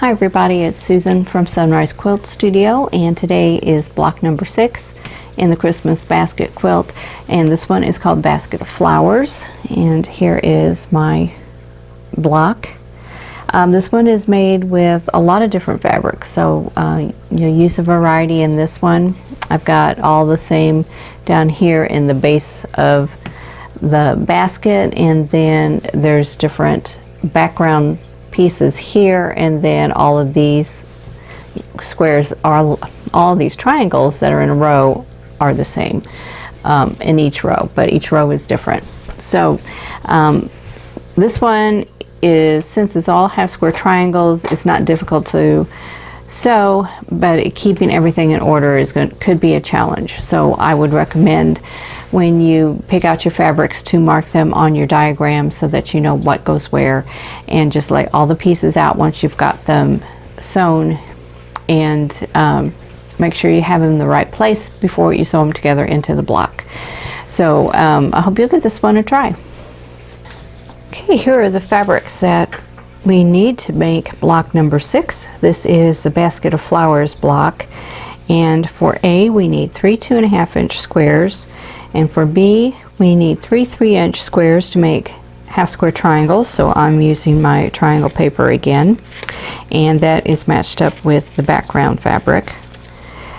Hi everybody, it's Susan from Sunrise Quilt Studio, and today is block number 6 in the Christmas Basket Quilt, and this one is called Basket of Flowers. And here is my block. This one is made with a lot of different fabrics, so you use a variety in this one. I've got all the same down here in the base of the basket, and then there's different background pieces here, and then all of these squares are, all these triangles that are in a row are the same in each row, but each row is different. So this one is, since it's all half square triangles, it's not difficult to sew, but keeping everything in order could be a challenge. So I would recommend, when you pick out your fabrics, to mark them on your diagram so that you know what goes where, and just lay all the pieces out once you've got them sewn, and make sure you have them in the right place before you sew them together into the block. So I hope you'll give this one a try. Okay, here are the fabrics that we need to make block number 6. This is the Basket of Flowers block, and for A we need 3 2.5-inch squares, and for B we need 3 3-inch squares to make half square triangles. So I'm using my triangle paper again, and that is matched up with the background fabric.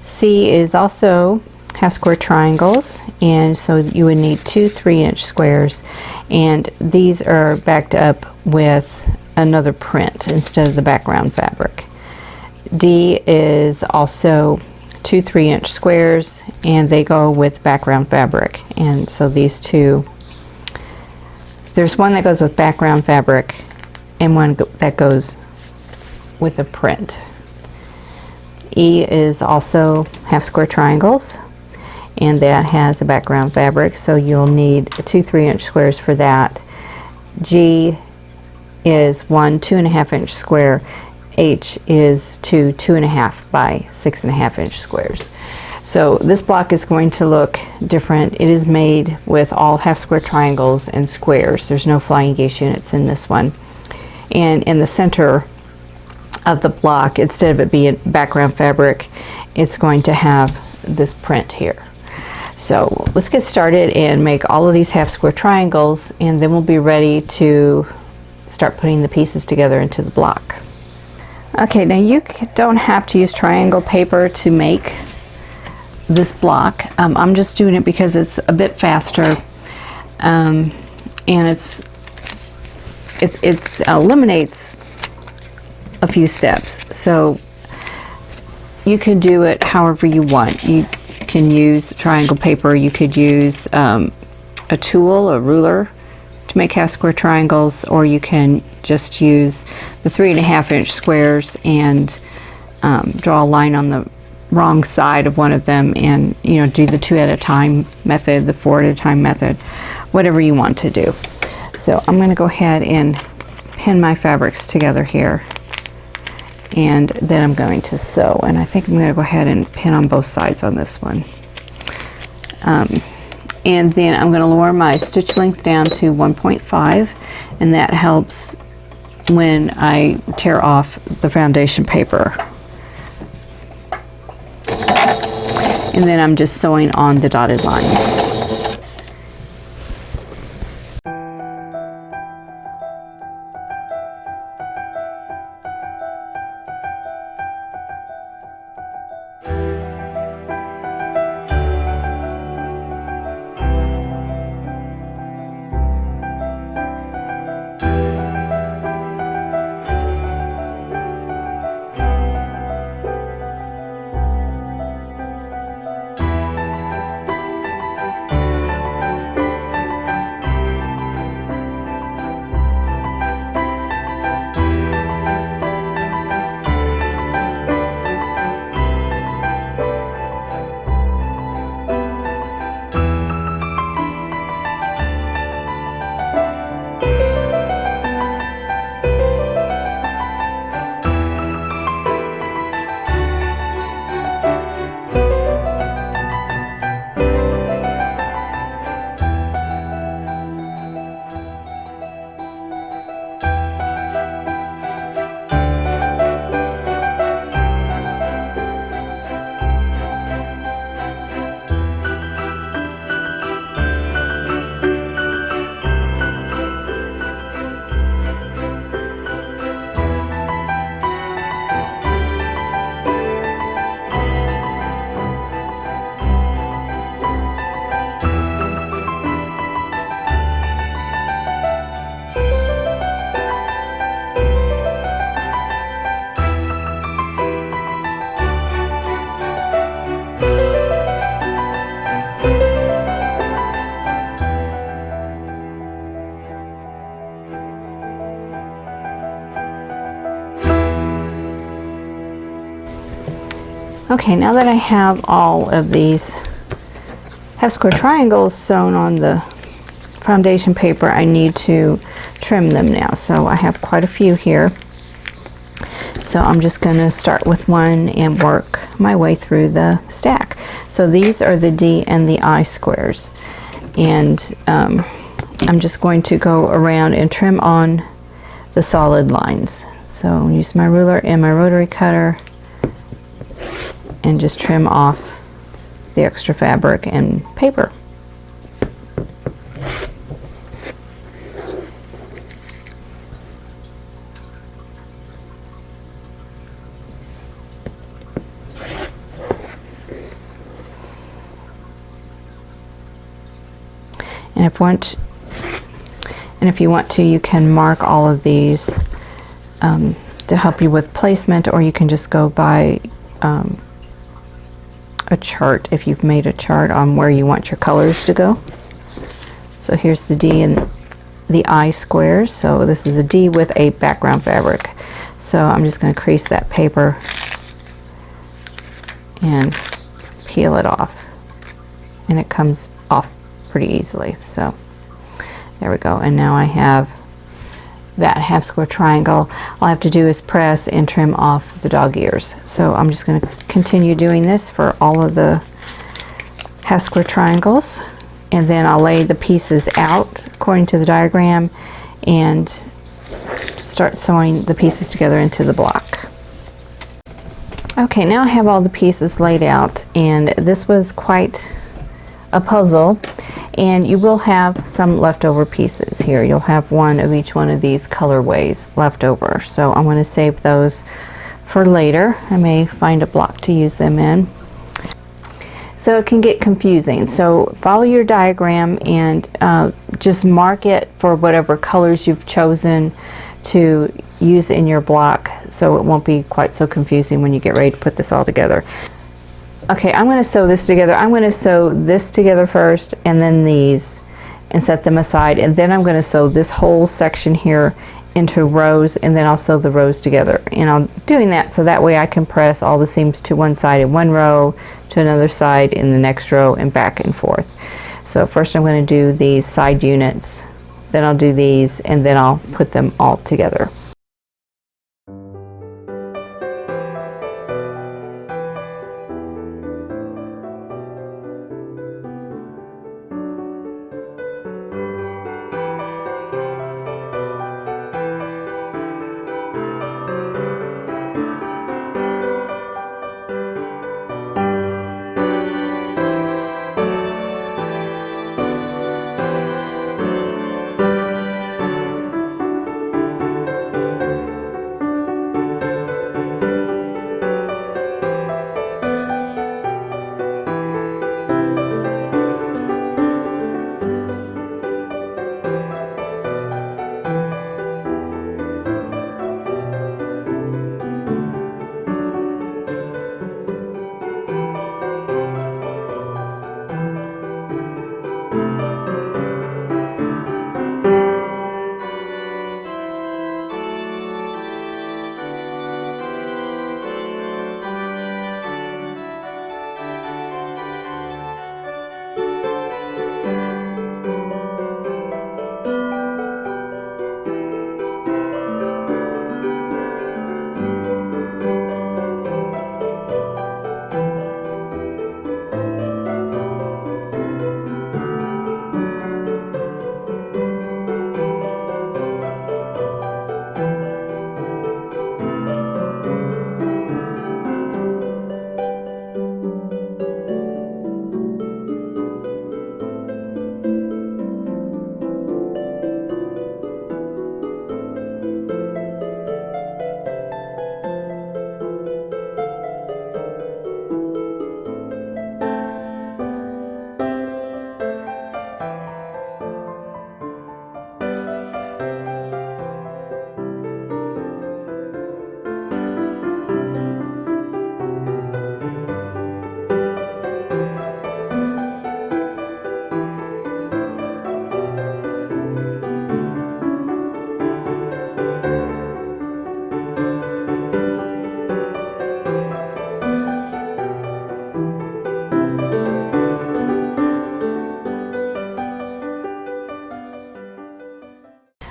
C is also half square triangles, and so you would need 2 3-inch squares, and these are backed up with another print instead of the background fabric. D is also 2 3-inch squares, and they go with background fabric, and so these two, there's one that goes with background fabric and one that goes with a print. E is also half square triangles, and that has a background fabric, so you'll need 2 3-inch squares for that. G is 1 2.5-inch square. H is 2 2.5 by 6.5-inch squares. So this block is going to look different. It is made with all half square triangles and squares. There's no flying geese units in this one. And in the center of the block, instead of it being background fabric, it's going to have this print here. So let's get started and make all of these half square triangles, and then we'll be ready to start putting the pieces together into the block. Okay, now you don't have to use triangle paper to make this block. I'm just doing it because it's a bit faster, and it eliminates a few steps. So you can do it however you want. You can use triangle paper. You could use a tool, a ruler, to make half square triangles, or you can just use the 3.5-inch squares and draw a line on the wrong side of one of them, and do the 2 at a time method, the 4 at a time method, whatever you want to do. So I'm going to go ahead and pin my fabrics together here, and then I'm going to sew, and I think I'm going to go ahead and pin on both sides on this one. And then I'm going to lower my stitch length down to 1.5, and that helps when I tear off the foundation paper. And then I'm just sewing on the dotted lines. Okay, now that I have all of these half square triangles sewn on the foundation paper, I need to trim them now. So I have quite a few here. So I'm just going to start with one and work my way through the stack. So these are the D and the I squares. And I'm just going to go around and trim on the solid lines. So use my ruler and my rotary cutter and just trim off the extra fabric and paper. And if you want to, you can mark all of these to help you with placement, or you can just go by a chart if you've made a chart on where you want your colors to go. So here's the D and the I squares. So this is a D with a background fabric. So I'm just going to crease that paper and peel it off, and it comes off pretty easily. So there we go. And now I have that half square triangle. All I have to do is press and trim off the dog ears. So I'm just going to continue doing this for all of the half square triangles, and then I'll lay the pieces out according to the diagram and start sewing the pieces together into the block. Okay, now I have all the pieces laid out, and this was quite a puzzle, and you will have some leftover pieces here. You'll have one of each one of these colorways left over, so I'm going to save those for later. I may find a block to use them in. So it can get confusing, so follow your diagram and just mark it for whatever colors you've chosen to use in your block, so it won't be quite so confusing when you get ready to put this all together. Okay, I'm going to sew this together. I'm going to sew this together first, and then these, and set them aside, and then I'm going to sew this whole section here into rows, and then I'll sew the rows together. And I'm doing that so that way I can press all the seams to one side in one row, to another side in the next row, and back and forth. So first I'm going to do these side units, then I'll do these, and then I'll put them all together.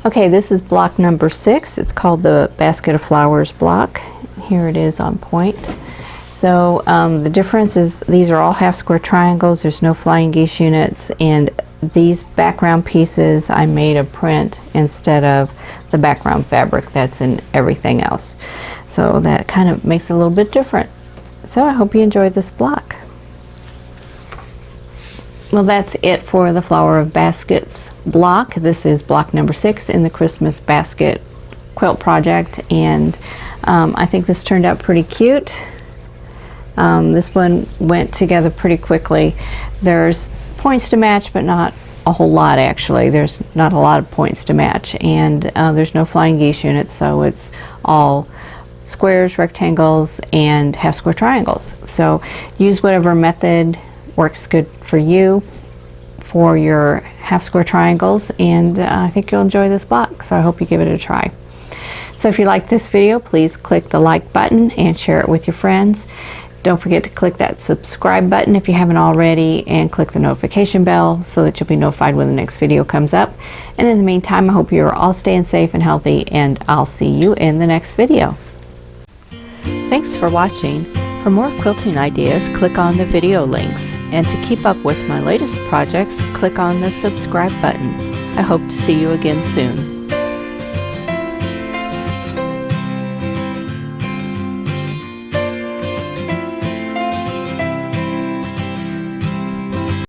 Okay, this is block number 6. It's called the Basket of Flowers block. Here it is on point. So the difference is these are all half square triangles. There's no flying geese units, and these background pieces I made a print instead of the background fabric that's in everything else. So that kind of makes it a little bit different. So I hope you enjoyed this block. Well, that's it for the Flower of Baskets block. This is block number 6 in the Christmas Basket Quilt project, and I think this turned out pretty cute. This one went together pretty quickly. There's points to match, but not a whole lot actually. There's not a lot of points to match, and there's no flying geese units, so it's all squares, rectangles, and half square triangles. So use whatever method works good for you for your half square triangles, and I think you'll enjoy this block, so I hope you give it a try. So if you like this video, please click the like button and share it with your friends. Don't forget to click that subscribe button if you haven't already, and click the notification bell so that you'll be notified when the next video comes up. And in the meantime, I hope you're all staying safe and healthy, and I'll see you in the next video. Thanks for watching. For more quilting ideas, click on the video links. And to keep up with my latest projects, click on the subscribe button. I hope to see you again soon.